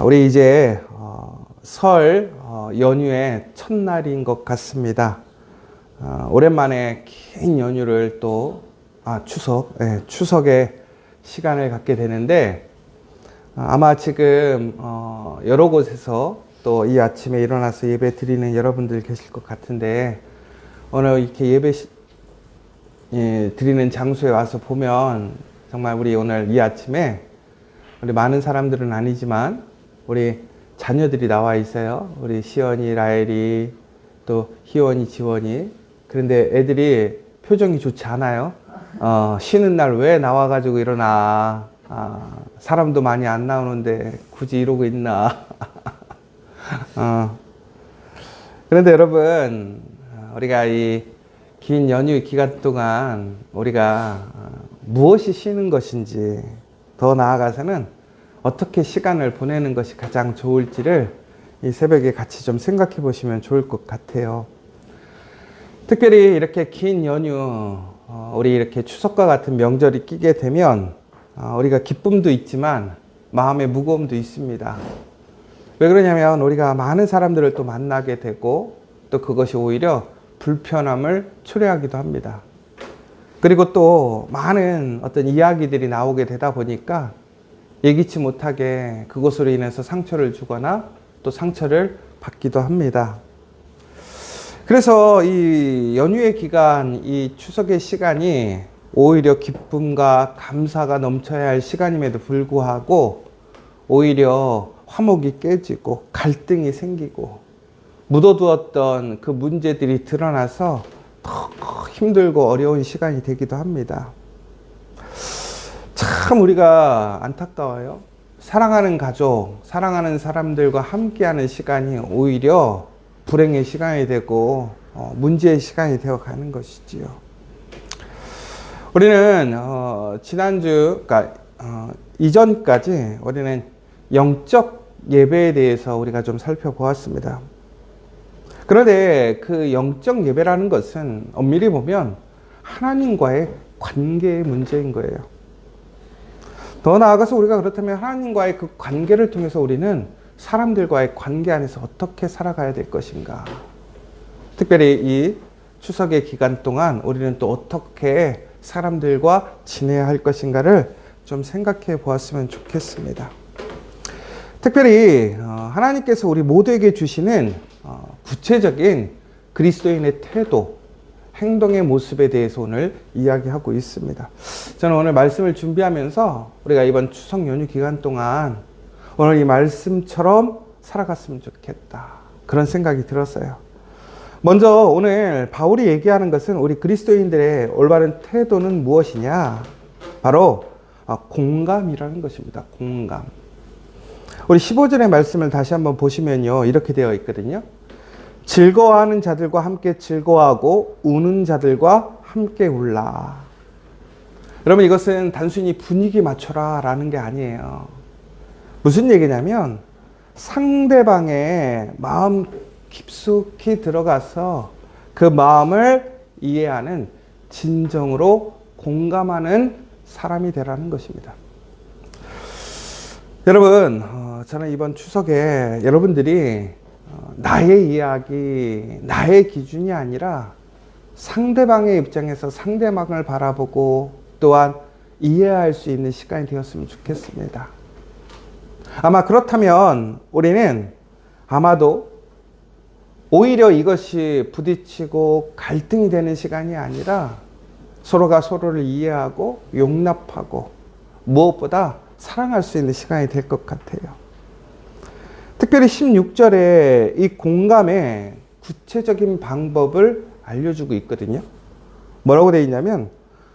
우리 이제 설 연휴의 첫날인 것 같습니다. 오랜만에 긴 연휴를 또 추석에 시간을 갖게 되는데 아마 지금 여러 곳에서 또 이 아침에 일어나서 예배 드리는 여러분들 계실 것 같은데 오늘 이렇게 예배 드리는 장소에 와서 보면 정말 우리 오늘 이 아침에 우리 많은 사람들은 아니지만 우리 자녀들이 나와 있어요. 우리 시연이, 라엘이, 또 희원이, 지원이. 그런데 애들이 표정이 좋지 않아요. 쉬는 날 왜 나와가지고 일어나. 사람도 많이 안 나오는데 굳이 이러고 있나. 그런데 여러분, 우리가 이 긴 연휴 기간 동안 우리가 무엇이 쉬는 것인지, 더 나아가서는 어떻게 시간을 보내는 것이 가장 좋을지를 이 새벽에 같이 좀 생각해 보시면 좋을 것 같아요. 특별히 이렇게 긴 연휴, 우리 이렇게 추석과 같은 명절이 끼게 되면 우리가 기쁨도 있지만 마음의 무거움도 있습니다. 왜 그러냐면 우리가 많은 사람들을 또 만나게 되고 또 그것이 오히려 불편함을 초래하기도 합니다. 그리고 또 많은 어떤 이야기들이 나오게 되다 보니까 예기치 못하게 그것으로 인해서 상처를 주거나 또 상처를 받기도 합니다. 그래서 이 연휴의 기간, 이 추석의 시간이 오히려 기쁨과 감사가 넘쳐야 할 시간임에도 불구하고 오히려 화목이 깨지고 갈등이 생기고 묻어두었던 그 문제들이 드러나서 더 힘들고 어려운 시간이 되기도 합니다. 참 우리가 안타까워요. 사랑하는 가족, 사랑하는 사람들과 함께하는 시간이 오히려 불행의 시간이 되고 문제의 시간이 되어가는 것이지요. 우리는 지난주, 그러니까 이전까지 우리는 영적 예배에 대해서 우리가 좀 살펴보았습니다. 그런데 그 영적 예배라는 것은 엄밀히 보면 하나님과의 관계의 문제인 거예요. 더 나아가서 우리가 그렇다면 하나님과의 그 관계를 통해서 우리는 사람들과의 관계 안에서 어떻게 살아가야 될 것인가. 특별히 이 추석의 기간 동안 우리는 또 어떻게 사람들과 지내야 할 것인가를 좀 생각해 보았으면 좋겠습니다. 특별히 하나님께서 우리 모두에게 주시는 구체적인 그리스도인의 태도, 행동의 모습에 대해서 오늘 이야기하고 있습니다. 저는 오늘 말씀을 준비하면서 우리가 이번 추석 연휴 기간 동안 오늘 이 말씀처럼 살아갔으면 좋겠다. 그런 생각이 들었어요. 먼저 오늘 바울이 얘기하는 것은 우리 그리스도인들의 올바른 태도는 무엇이냐? 바로 공감이라는 것입니다. 공감. 우리 15절의 말씀을 다시 한번 보시면요. 이렇게 되어 있거든요. 즐거워하는 자들과 함께 즐거워하고 우는 자들과 함께 울라. 여러분 이것은 단순히 분위기 맞춰라 라는 게 아니에요. 무슨 얘기냐면 상대방의 마음 깊숙이 들어가서 그 마음을 이해하는, 진정으로 공감하는 사람이 되라는 것입니다. 여러분, 저는 이번 추석에 여러분들이 나의 이야기, 나의 기준이 아니라 상대방의 입장에서 상대방을 바라보고 또한 이해할 수 있는 시간이 되었으면 좋겠습니다. 아마 그렇다면 우리는 아마도 오히려 이것이 부딪히고 갈등이 되는 시간이 아니라 서로가 서로를 이해하고 용납하고 무엇보다 사랑할 수 있는 시간이 될 것 같아요. 특별히 16절에 이 공감의 구체적인 방법을 알려주고 있거든요. 뭐라고 되어 있냐면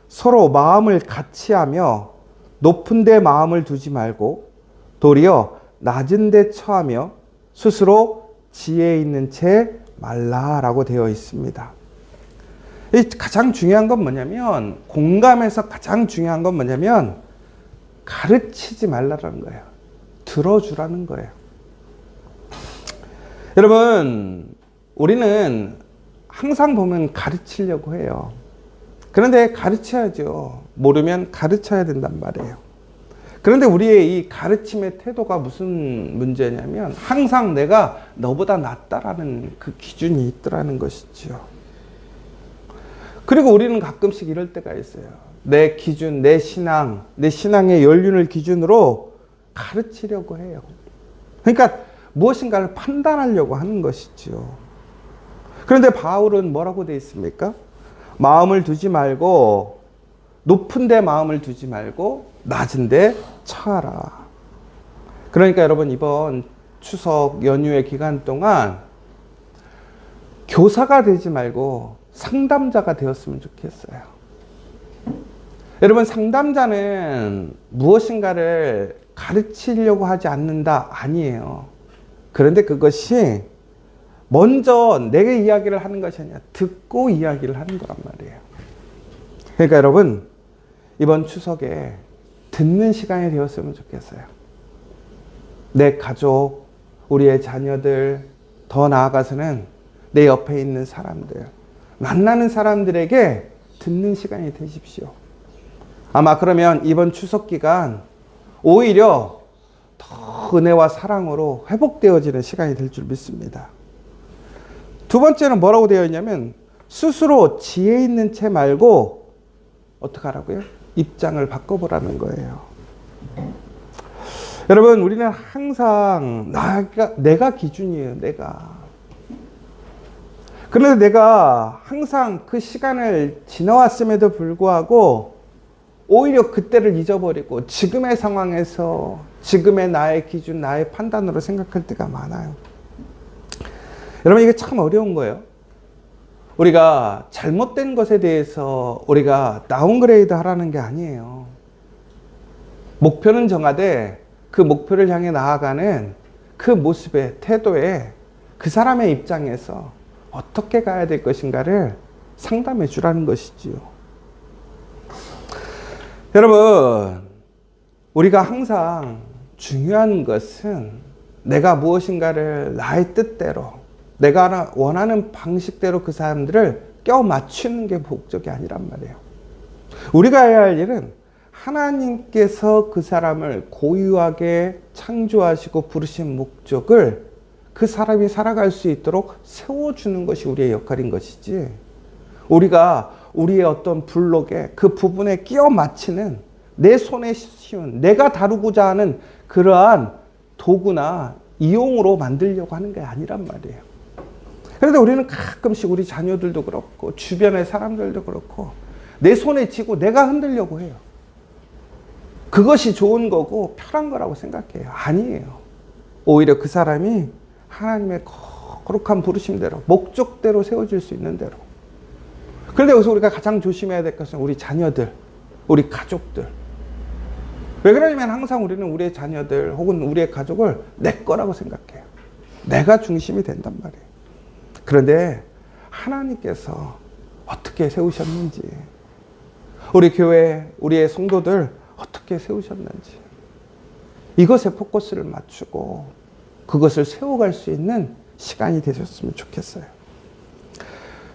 서로 마음을 같이 하며 높은 데 마음을 두지 말고 도리어 낮은 데 처하며 스스로 지혜 있는 채 말라라고 되어 있습니다. 이 가장 중요한 건 뭐냐면, 공감에서 가장 중요한 건 뭐냐면 가르치지 말라라는 거예요. 들어주라는 거예요. 여러분, 우리는 항상 보면 가르치려고 해요. 그런데 가르쳐야죠. 모르면 가르쳐야 된단 말이에요. 그런데 우리의 이 가르침의 태도가 무슨 문제냐면 항상 내가 너보다 낫다라는 그 기준이 있더라는 것이죠. 그리고 우리는 가끔씩 이럴 때가 있어요. 내 기준, 내 신앙의 연륜을 기준으로 가르치려고 해요. 그러니까 무엇인가를 판단하려고 하는 것이죠. 그런데 바울은 뭐라고 되어 있습니까? 마음을 두지 말고, 높은 데 마음을 두지 말고 낮은 데 처하라. 그러니까 여러분, 이번 추석 연휴의 기간 동안 교사가 되지 말고 상담자가 되었으면 좋겠어요. 여러분, 상담자는 무엇인가를 가르치려고 하지 않는다 아니에요. 그런데 그것이 먼저 내게 이야기를 하는 것이 아니라 듣고 이야기를 하는 거란 말이에요. 그러니까 여러분, 이번 추석에 듣는 시간이 되었으면 좋겠어요. 내 가족, 우리의 자녀들, 더 나아가서는 내 옆에 있는 사람들, 만나는 사람들에게 듣는 시간이 되십시오. 아마 그러면 이번 추석 기간 오히려 더 은혜와 사랑으로 회복되어지는 시간이 될 줄 믿습니다. 두 번째는 뭐라고 되어 있냐면 스스로 지혜 있는 채 말고 어떻게 하라고요? 입장을 바꿔보라는 거예요. 여러분, 우리는 항상 내가 기준이에요. 그런데 내가 항상 그 시간을 지나왔음에도 불구하고 오히려 그때를 잊어버리고 지금의 상황에서 지금의 나의 기준, 나의 판단으로 생각할 때가 많아요. 여러분, 이게 참 어려운 거예요. 우리가 잘못된 것에 대해서 우리가 다운그레이드 하라는 게 아니에요. 목표는 정하되 그 목표를 향해 나아가는 그 모습의 태도에 그 사람의 입장에서 어떻게 가야 될 것인가를 상담해 주라는 것이지요. 여러분, 우리가 항상 중요한 것은 내가 무엇인가를 나의 뜻대로, 내가 원하는 방식대로 그 사람들을 껴 맞추는 게 목적이 아니란 말이에요. 우리가 해야 할 일은 하나님께서 그 사람을 고유하게 창조하시고 부르신 목적을 그 사람이 살아갈 수 있도록 세워주는 것이 우리의 역할인 것이지, 우리가 우리의 어떤 블록에 그 부분에 끼워 맞추는 내 손에 쉬운 내가 다루고자 하는 그러한 도구나 이용으로 만들려고 하는 게 아니란 말이에요. 그런데 우리는 가끔씩 우리 자녀들도 그렇고 주변의 사람들도 그렇고 내 손에 쥐고 내가 흔들려고 해요. 그것이 좋은 거고 편한 거라고 생각해요. 아니에요. 오히려 그 사람이 하나님의 거룩한 부르심대로, 목적대로 세워질 수 있는 대로. 그런데 여기서 우리가 가장 조심해야 될 것은 우리 자녀들, 우리 가족들. 왜 그러냐면 항상 우리는 우리의 자녀들 혹은 우리의 가족을 내 거라고 생각해요. 내가 중심이 된단 말이에요. 그런데 하나님께서 어떻게 세우셨는지, 우리 교회, 우리의 성도들 어떻게 세우셨는지, 이것에 포커스를 맞추고 그것을 세워갈 수 있는 시간이 되셨으면 좋겠어요.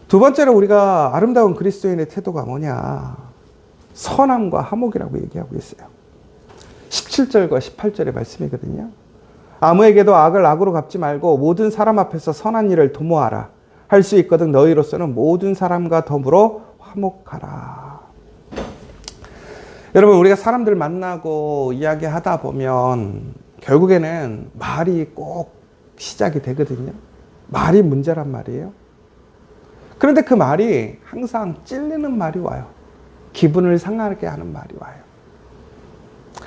두 번째로 우리가 아름다운 그리스도인의 태도가 뭐냐? 선함과 화목이라고 얘기하고 있어요. 17절과 18절의 말씀이거든요. 아무에게도 악을 악으로 갚지 말고 모든 사람 앞에서 선한 일을 도모하라. 할 수 있거든 너희로서는 모든 사람과 더불어 화목하라. 여러분, 우리가 사람들 만나고 이야기하다 보면 결국에는 말이 꼭 시작이 되거든요. 말이 문제란 말이에요. 그런데 그 말이 항상 찔리는 말이 와요. 기분을 상하게 하는 말이 와요.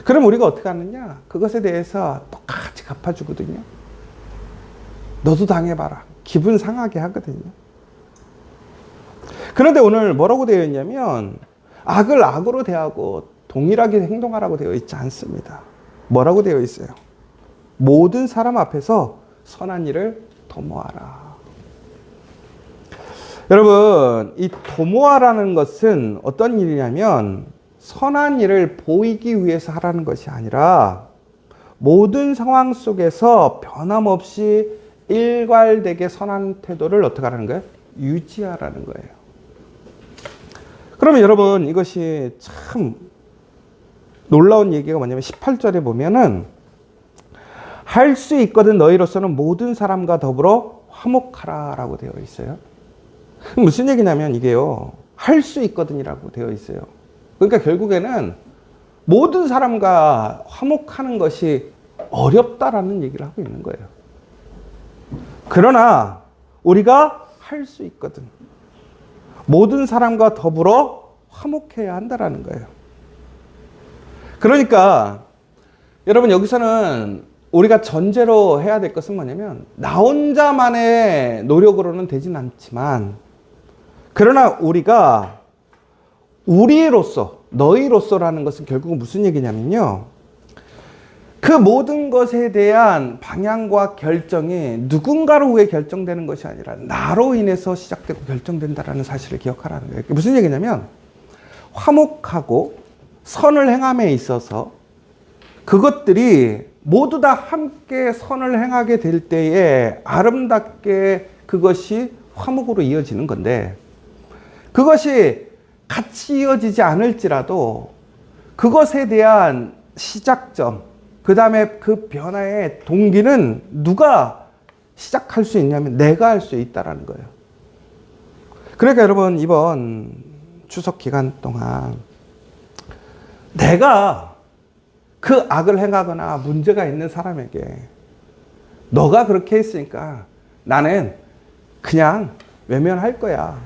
그럼 우리가 어떻게 하느냐? 그것에 대해서 똑같이 갚아주거든요. 너도 당해봐라. 기분 상하게 하거든요. 그런데 오늘 뭐라고 되어 있냐면 악을 악으로 대하고 동일하게 행동하라고 되어 있지 않습니다. 뭐라고 되어 있어요? 모든 사람 앞에서 선한 일을 도모하라. 여러분, 이 도모하라는 것은 어떤 일이냐면 선한 일을 보이기 위해서 하라는 것이 아니라 모든 상황 속에서 변함없이 일괄되게 선한 태도를 어떻게 하라는 거예요? 유지하라는 거예요. 그러면 여러분, 이것이 참 놀라운 얘기가 뭐냐면 18절에 보면은 할 수 있거든 너희로서는 모든 사람과 더불어 화목하라라고 되어 있어요. 무슨 얘기냐면 이게요. 할 수 있거든이라고 되어 있어요. 그러니까 결국에는 모든 사람과 화목하는 것이 어렵다라는 얘기를 하고 있는 거예요. 그러나 우리가 할 수 있거든. 모든 사람과 더불어 화목해야 한다라는 거예요. 그러니까 여러분 여기서는 우리가 전제로 해야 될 것은 뭐냐면 나 혼자만의 노력으로는 되진 않지만 그러나 우리가 우리로서 너희로서라는 것은 결국은 무슨 얘기냐면요. 그 모든 것에 대한 방향과 결정이 누군가로 의해 결정되는 것이 아니라 나로 인해서 시작되고 결정된다는 사실을 기억하라는 거예요. 무슨 얘기냐면 화목하고 선을 행함에 있어서 그것들이 모두 다 함께 선을 행하게 될 때에 아름답게 그것이 화목으로 이어지는 건데 그것이 같이 이어지지 않을지라도 그것에 대한 시작점, 그 다음에 그 변화의 동기는 누가 시작할 수 있냐면 내가 할 수 있다는 거예요. 그러니까 여러분 이번 추석 기간 동안 내가 그 악을 행하거나 문제가 있는 사람에게 너가 그렇게 했으니까 나는 그냥 외면할 거야.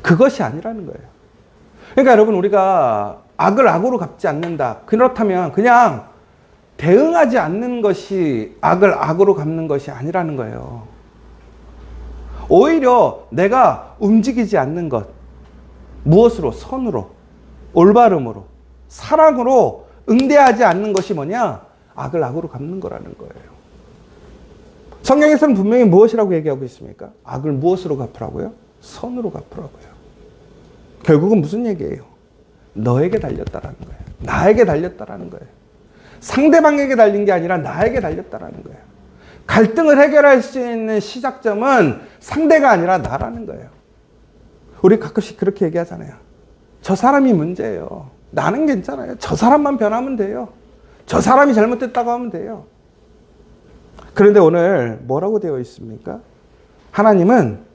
그것이 아니라는 거예요. 그러니까 여러분 우리가 악을 악으로 갚지 않는다. 그렇다면 그냥 대응하지 않는 것이 악을 악으로 갚는 것이 아니라는 거예요. 오히려 내가 움직이지 않는 것. 무엇으로? 선으로, 올바름으로, 사랑으로 응대하지 않는 것이 뭐냐? 악을 악으로 갚는 거라는 거예요. 성경에서는 분명히 무엇이라고 얘기하고 있습니까? 악을 무엇으로 갚으라고요? 선으로 갚으라고요. 결국은 무슨 얘기예요? 너에게 달렸다라는 거예요. 나에게 달렸다라는 거예요. 상대방에게 달린 게 아니라 나에게 달렸다라는 거예요. 갈등을 해결할 수 있는 시작점은 상대가 아니라 나라는 거예요. 우리 가끔씩 그렇게 얘기하잖아요. 저 사람이 문제예요. 나는 괜찮아요. 저 사람만 변하면 돼요. 저 사람이 잘못됐다고 하면 돼요. 그런데 오늘 뭐라고 되어 있습니까? 하나님은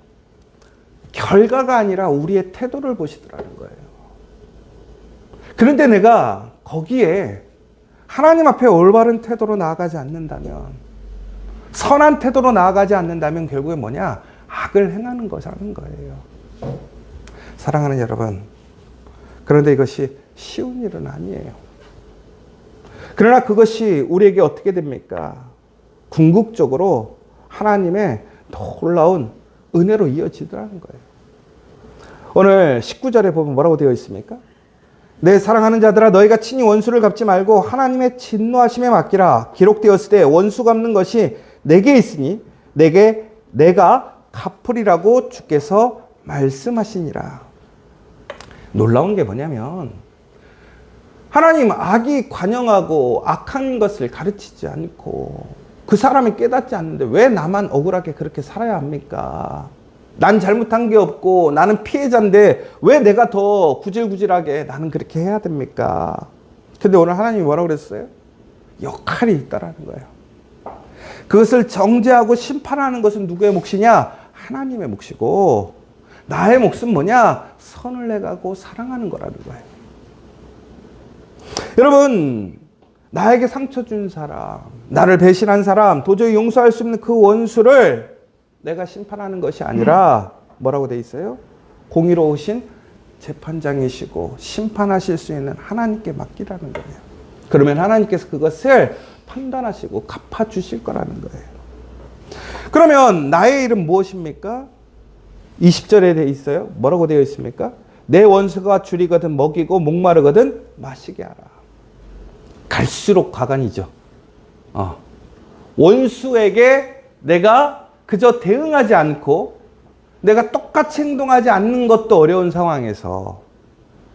결과가 아니라 우리의 태도를 보시더라는 거예요. 그런데 내가 거기에 하나님 앞에 올바른 태도로 나아가지 않는다면, 선한 태도로 나아가지 않는다면 결국에 뭐냐? 악을 행하는 것이라는 거예요. 사랑하는 여러분, 그런데 이것이 쉬운 일은 아니에요. 그러나 그것이 우리에게 어떻게 됩니까? 궁극적으로 하나님의 놀라운 은혜로 이어지더라는 거예요. 오늘 19절에 보면 뭐라고 되어 있습니까? 내 사랑하는 자들아 너희가 친히 원수를 갚지 말고 하나님의 진노하심에 맡기라. 기록되었을 때 원수 갚는 것이 내게 있으니 내가 갚으리라고 주께서 말씀하시니라. 놀라운 게 뭐냐면 하나님 악이 관영하고 악한 것을 가르치지 않고 그 사람이 깨닫지 않는데 왜 나만 억울하게 그렇게 살아야 합니까? 난 잘못한 게 없고 나는 피해자인데 왜 내가 더 구질구질하게 나는 그렇게 해야 됩니까? 근데 오늘 하나님이 뭐라고 그랬어요? 역할이 있다라는 거예요. 그것을 정죄하고 심판하는 것은 누구의 몫이냐? 하나님의 몫이고 나의 몫은 뭐냐? 선을 내가고 사랑하는 거라는 거예요. 여러분, 나에게 상처 준 사람, 나를 배신한 사람, 도저히 용서할 수 없는 그 원수를 내가 심판하는 것이 아니라 뭐라고 돼 있어요? 공의로우신 재판장이시고 심판하실 수 있는 하나님께 맡기라는 거예요. 그러면 하나님께서 그것을 판단하시고 갚아주실 거라는 거예요. 그러면 나의 일은 무엇입니까? 20절에 되어 있어요. 뭐라고 되어 있습니까? 내 원수가 줄이거든 먹이고 목마르거든 마시게 하라. 갈수록 가관이죠. 원수에게 내가 그저 대응하지 않고 내가 똑같이 행동하지 않는 것도 어려운 상황에서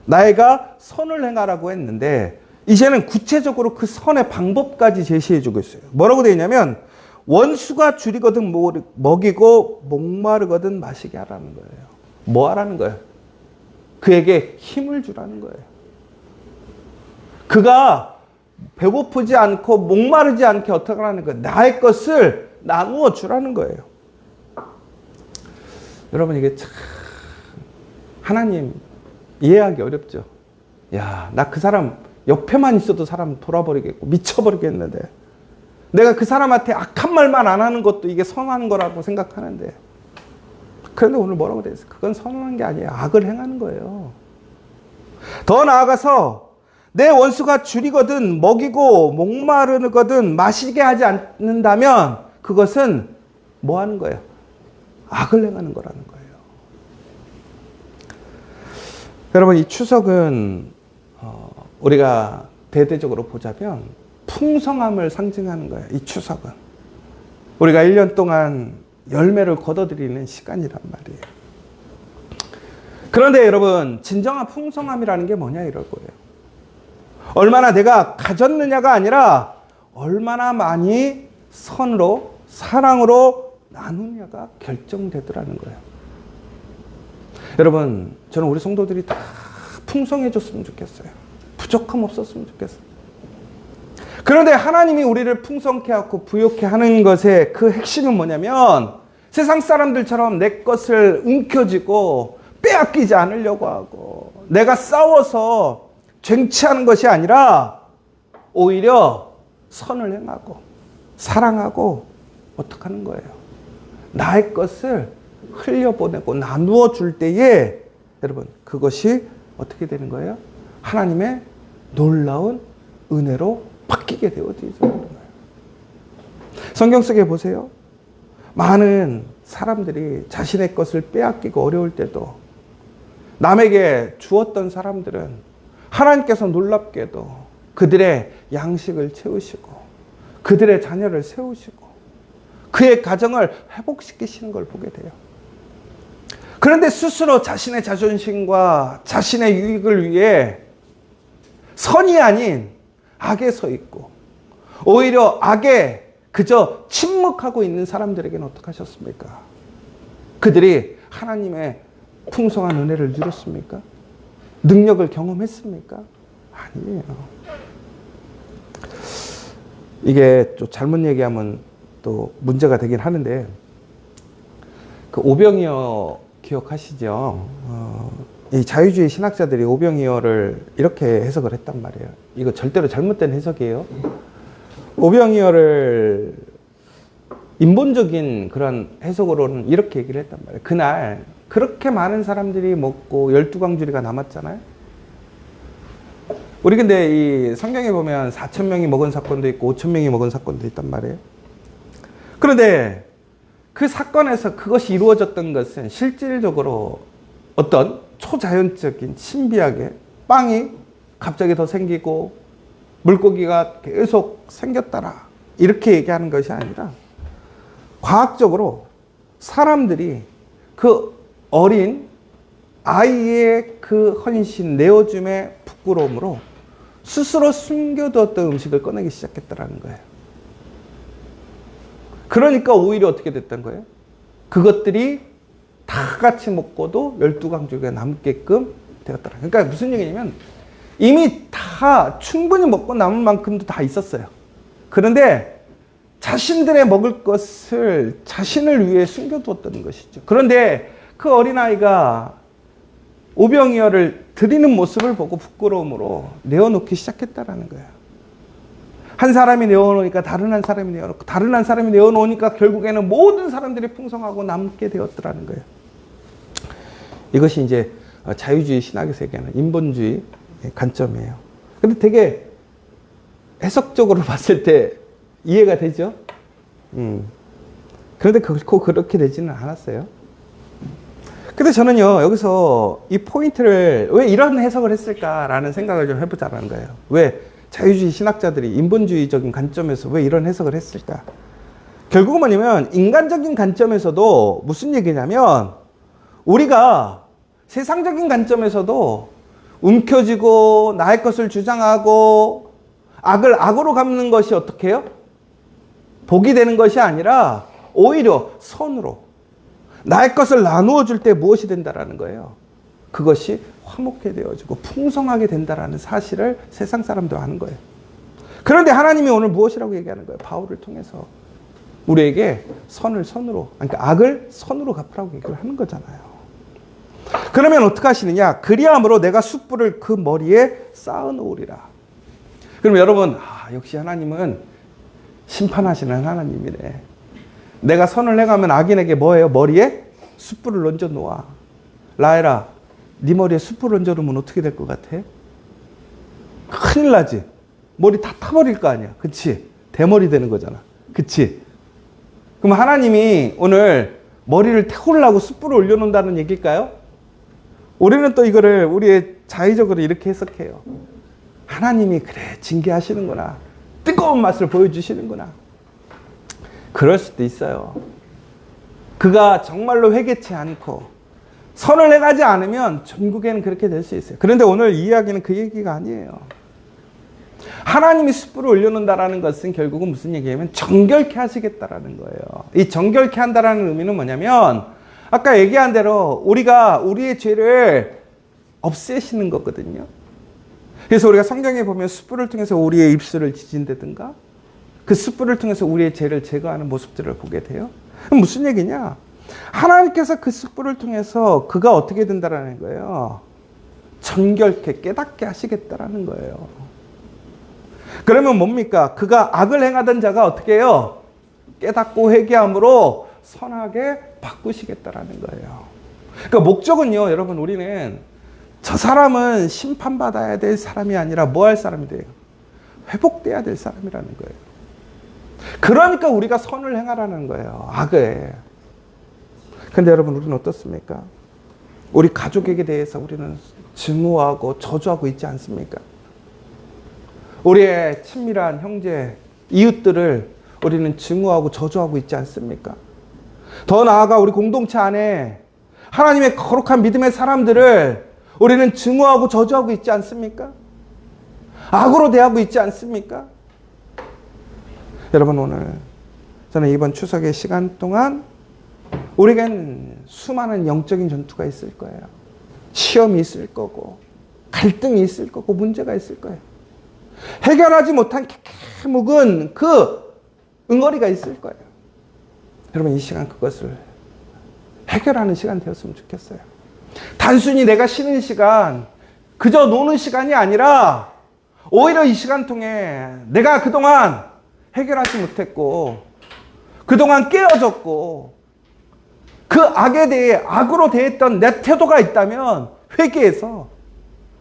나이가 선을 행하라고 했는데 이제는 구체적으로 그 선의 방법까지 제시해 주고 있어요. 뭐라고 되어 있냐면 원수가 줄이거든 먹이고 목마르거든 마시게 하라는 거예요. 뭐 하라는 거예요? 그에게 힘을 주라는 거예요. 그가 배고프지 않고 목마르지 않게 어떻게 하는 거예요? 나의 것을 나누어 주라는 거예요. 여러분, 이게 참 하나님 이해하기 어렵죠. 야, 나 그 사람 옆에만 있어도 사람 돌아버리겠고 미쳐버리겠는데, 내가 그 사람한테 악한 말만 안 하는 것도 이게 선한 거라고 생각하는데, 그런데 오늘 뭐라고 돼 있어요? 그건 선한 게 아니에요. 악을 행하는 거예요. 더 나아가서 내 원수가 줄이거든 먹이고 목마르거든 마시게 하지 않는다면 그것은 뭐 하는 거예요? 악을 행하는 거라는 거예요. 여러분, 이 추석은 우리가 대대적으로 보자면 풍성함을 상징하는 거예요. 이 추석은 우리가 1년 동안 열매를 거둬들이는 시간이란 말이에요. 그런데 여러분, 진정한 풍성함이라는 게 뭐냐 이럴 거예요. 얼마나 내가 가졌느냐가 아니라 얼마나 많이 선으로 사랑으로 나누냐가 결정되더라는 거예요. 여러분, 저는 우리 성도들이 다 풍성해졌으면 좋겠어요. 부족함 없었으면 좋겠어요. 그런데 하나님이 우리를 풍성케 하고 부욕케 하는 것의 그 핵심은 뭐냐면, 세상 사람들처럼 내 것을 움켜쥐고 빼앗기지 않으려고 하고 내가 싸워서 쟁취하는 것이 아니라 오히려 선을 행하고 사랑하고 어떻게 하는 거예요? 나의 것을 흘려보내고 나누어 줄 때에 여러분, 그것이 어떻게 되는 거예요? 하나님의 놀라운 은혜로 바뀌게 되어지는 거예요. 성경 속에 보세요. 많은 사람들이 자신의 것을 빼앗기고 어려울 때도 남에게 주었던 사람들은 하나님께서 놀랍게도 그들의 양식을 채우시고 그들의 자녀를 세우시고 그의 가정을 회복시키시는 걸 보게 돼요. 그런데 스스로 자신의 자존심과 자신의 유익을 위해 선이 아닌 악에 서 있고 오히려 악에 그저 침묵하고 있는 사람들에게는 어떻게 하셨습니까? 그들이 하나님의 풍성한 은혜를 누렸습니까? 능력을 경험했습니까? 아니에요. 이게 좀 잘못 얘기하면 또 문제가 되긴 하는데, 그 오병이어 기억하시죠? 이 자유주의 신학자들이 오병이어를 이렇게 해석을 했단 말이에요. 이거 절대로 잘못된 해석이에요. 오병이어를 인본적인 그런 해석으로는 이렇게 얘기를 했단 말이에요. 그날 그렇게 많은 사람들이 먹고 12광주리가 남았잖아요. 우리 근데 이 성경에 보면 4,000명이 먹은 사건도 있고 5,000명이 먹은 사건도 있단 말이에요. 그런데 그 사건에서 그것이 이루어졌던 것은 실질적으로 어떤 초자연적인 신비하게 빵이 갑자기 더 생기고 물고기가 계속 생겼더라 이렇게 얘기하는 것이 아니라, 과학적으로 사람들이 그 어린 아이의 그 헌신, 내어줌의 부끄러움으로 스스로 숨겨두었던 음식을 꺼내기 시작했다는 거예요. 그러니까 오히려 어떻게 됐던 거예요? 그것들이 다 같이 먹고도 12광주리가 남게끔 되었더라. 그러니까 무슨 얘기냐면 이미 다 충분히 먹고 남은 만큼도 다 있었어요. 그런데 자신들의 먹을 것을 자신을 위해 숨겨두었던 것이죠. 그런데 그 어린아이가 오병이어를 드리는 모습을 보고 부끄러움으로 내어놓기 시작했다라는 거예요. 한 사람이 내어놓으니까 다른 한 사람이 내어놓고 다른 한 사람이 내어놓으니까 결국에는 모든 사람들이 풍성하고 남게 되었더라는 거예요. 이것이 이제 자유주의 신학에서 얘기하는 인본주의 관점이에요. 근데 되게 해석적으로 봤을 때 이해가 되죠? 그런데 결코 그렇게 되지는 않았어요. 근데 저는요, 여기서 이 포인트를 왜 이런 해석을 했을까라는 생각을 좀 해보자는 거예요. 왜 자유주의 신학자들이 인본주의적인 관점에서 왜 이런 해석을 했을까? 결국은 뭐냐면 인간적인 관점에서도 무슨 얘기냐면, 우리가 세상적인 관점에서도 움켜쥐고 나의 것을 주장하고 악을 악으로 갚는 것이 어떻게 해요? 복이 되는 것이 아니라 오히려 선으로 나의 것을 나누어 줄 때 무엇이 된다라는 거예요? 그것이 화목해 되어지고 풍성하게 된다라는 사실을 세상 사람도 아는 거예요. 그런데 하나님이 오늘 무엇이라고 얘기하는 거예요? 바울을 통해서 우리에게 선을 선으로, 그러니까 악을 선으로 갚으라고 얘기를 하는 거잖아요. 그러면 어떻게 하시느냐? 그리함으로 내가 숯불을 그 머리에 쌓아놓으리라. 그럼 여러분, 역시 하나님은 심판하시는 하나님이네. 내가 선을 행하면 악인에게 뭐예요? 머리에 숯불을 얹어 놓아. 라헬아, 네 머리에 숯불을 얹어 놓으면 어떻게 될 것 같아? 큰일 나지. 머리 다 타버릴 거 아니야. 그치? 대머리 되는 거잖아. 그치? 그럼 하나님이 오늘 머리를 태우려고 숯불을 올려놓는다는 얘기일까요? 우리는 또 이거를 우리의 자의적으로 이렇게 해석해요. 하나님이 그래 징계하시는구나. 뜨거운 맛을 보여주시는구나. 그럴 수도 있어요. 그가 정말로 회개치 않고 선을 행하지 않으면 전국에는 그렇게 될 수 있어요. 그런데 오늘 이 이야기는 그 얘기가 아니에요. 하나님이 숯불을 올려놓는다라는 것은 결국은 무슨 얘기냐면 정결케 하시겠다라는 거예요. 이 정결케 한다라는 의미는 뭐냐면 아까 얘기한 대로 우리가 우리의 죄를 없애시는 거거든요. 그래서 우리가 성경에 보면 숯불을 통해서 우리의 입술을 지진다든가 그 숯불을 통해서 우리의 죄를 제거하는 모습들을 보게 돼요. 그럼 무슨 얘기냐? 하나님께서 그 숯불을 통해서 그가 어떻게 된다라는 거예요. 정결케 깨닫게 하시겠다라는 거예요. 그러면 뭡니까? 그가 악을 행하던 자가 어떻게 해요? 깨닫고 회개함으로 선하게 바꾸시겠다라는 거예요. 그러니까 목적은요, 여러분, 우리는 저 사람은 심판받아야 될 사람이 아니라 뭐 할 사람이 돼요? 회복돼야 될 사람이라는 거예요. 그러니까 우리가 선을 행하라는 거예요. 악을. 근데 여러분, 우리는 어떻습니까? 우리 가족에게 대해서 우리는 증오하고 저주하고 있지 않습니까? 우리의 친밀한 형제, 이웃들을 우리는 증오하고 저주하고 있지 않습니까? 더 나아가 우리 공동체 안에 하나님의 거룩한 믿음의 사람들을 우리는 증오하고 저주하고 있지 않습니까? 악으로 대하고 있지 않습니까? 여러분, 오늘 저는 이번 추석의 시간 동안 우리에겐 수많은 영적인 전투가 있을 거예요. 시험이 있을 거고 갈등이 있을 거고 문제가 있을 거예요. 해결하지 못한 묵은 그 응어리가 있을 거예요. 여러분, 이 시간 그것을 해결하는 시간 되었으면 좋겠어요. 단순히 내가 쉬는 시간, 그저 노는 시간이 아니라 오히려 이 시간 통해 내가 그동안 해결하지 못했고 그동안 깨어졌고 그 악에 대해 악으로 대했던 내 태도가 있다면 회개해서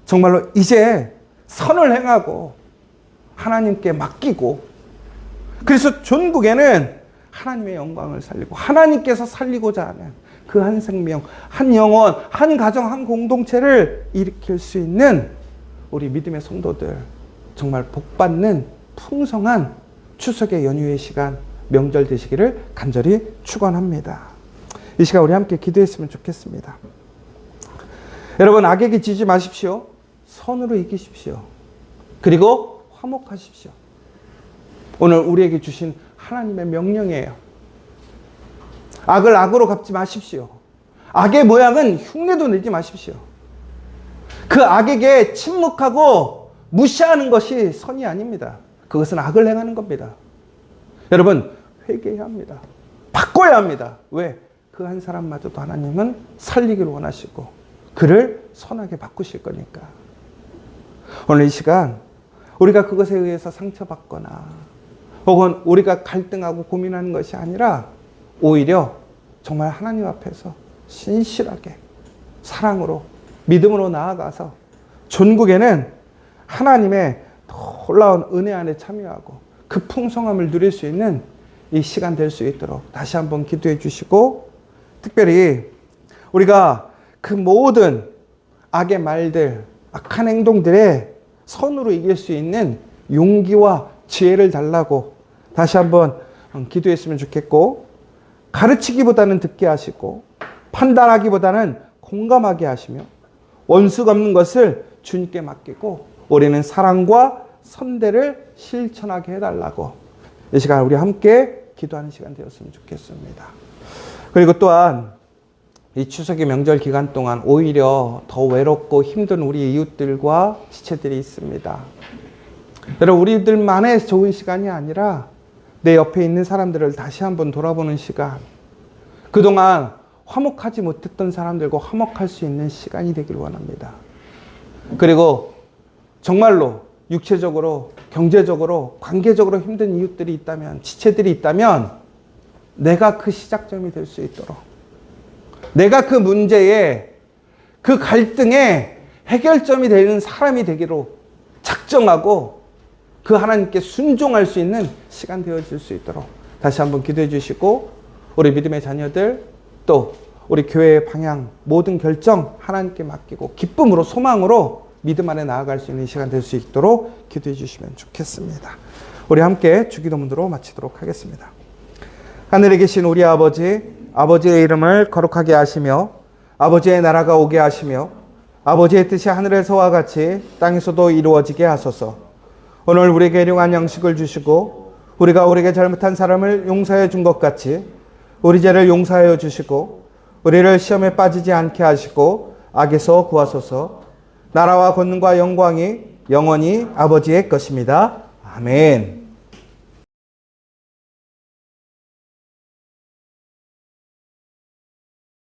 정말로 이제 선을 행하고 하나님께 맡기고, 그래서 전국에는 하나님의 영광을 살리고 하나님께서 살리고자 하는 그 한 생명, 한 영혼, 한 가정, 한 공동체를 일으킬 수 있는 우리 믿음의 성도들, 정말 복받는 풍성한 추석의 연휴의 시간, 명절 되시기를 간절히 축원합니다. 이 시간 우리 함께 기도했으면 좋겠습니다. 여러분, 악에게 지지 마십시오. 선으로 이기십시오. 그리고 화목하십시오. 오늘 우리에게 주신 하나님의 명령이에요. 악을 악으로 갚지 마십시오. 악의 모양은 흉내도 내지 마십시오. 그 악에게 침묵하고 무시하는 것이 선이 아닙니다. 그것은 악을 행하는 겁니다. 여러분, 회개해야 합니다. 바꿔야 합니다. 왜? 그 한 사람마저도 하나님은 살리기를 원하시고 그를 선하게 바꾸실 거니까. 오늘 이 시간 우리가 그것에 의해서 상처받거나 혹은 우리가 갈등하고 고민하는 것이 아니라 오히려 정말 하나님 앞에서 신실하게 사랑으로 믿음으로 나아가서 전국에는 하나님의 놀라운 은혜 안에 참여하고 그 풍성함을 누릴 수 있는 이 시간 될 수 있도록 다시 한번 기도해 주시고, 특별히 우리가 그 모든 악의 말들, 악한 행동들에 선으로 이길 수 있는 용기와 지혜를 달라고 다시 한번 기도했으면 좋겠고, 가르치기보다는 듣게 하시고 판단하기보다는 공감하게 하시며 원수 갚는 것을 주님께 맡기고 우리는 사랑과 선대를 실천하게 해달라고 이 시간 우리 함께 기도하는 시간 되었으면 좋겠습니다. 그리고 또한 이 추석의 명절 기간 동안 오히려 더 외롭고 힘든 우리 이웃들과 지체들이 있습니다. 여러분, 우리들만의 좋은 시간이 아니라 내 옆에 있는 사람들을 다시 한번 돌아보는 시간, 그동안 화목하지 못했던 사람들과 화목할 수 있는 시간이 되길 원합니다. 그리고 정말로 육체적으로, 경제적으로, 관계적으로 힘든 이웃들이 있다면, 지체들이 있다면 내가 그 시작점이 될 수 있도록, 내가 그 문제에, 그 갈등의 해결점이 되는 사람이 되기로 작정하고 그 하나님께 순종할 수 있는 시간 되어질 수 있도록 다시 한번 기도해 주시고, 우리 믿음의 자녀들, 또 우리 교회의 방향, 모든 결정 하나님께 맡기고 기쁨으로, 소망으로 믿음 안에 나아갈 수 있는 시간 될 수 있도록 기도해 주시면 좋겠습니다. 우리 함께 주기도문으로 마치도록 하겠습니다. 하늘에 계신 우리 아버지, 아버지의 이름을 거룩하게 하시며 아버지의 나라가 오게 하시며 아버지의 뜻이 하늘에서와 같이 땅에서도 이루어지게 하소서. 오늘 우리에게 일용할 양식을 주시고 우리가 우리에게 잘못한 사람을 용서해 준 것 같이 우리 죄를 용서하여 주시고 우리를 시험에 빠지지 않게 하시고 악에서 구하소서. 나라와 권능과 영광이 영원히 아버지의 것입니다. 아멘.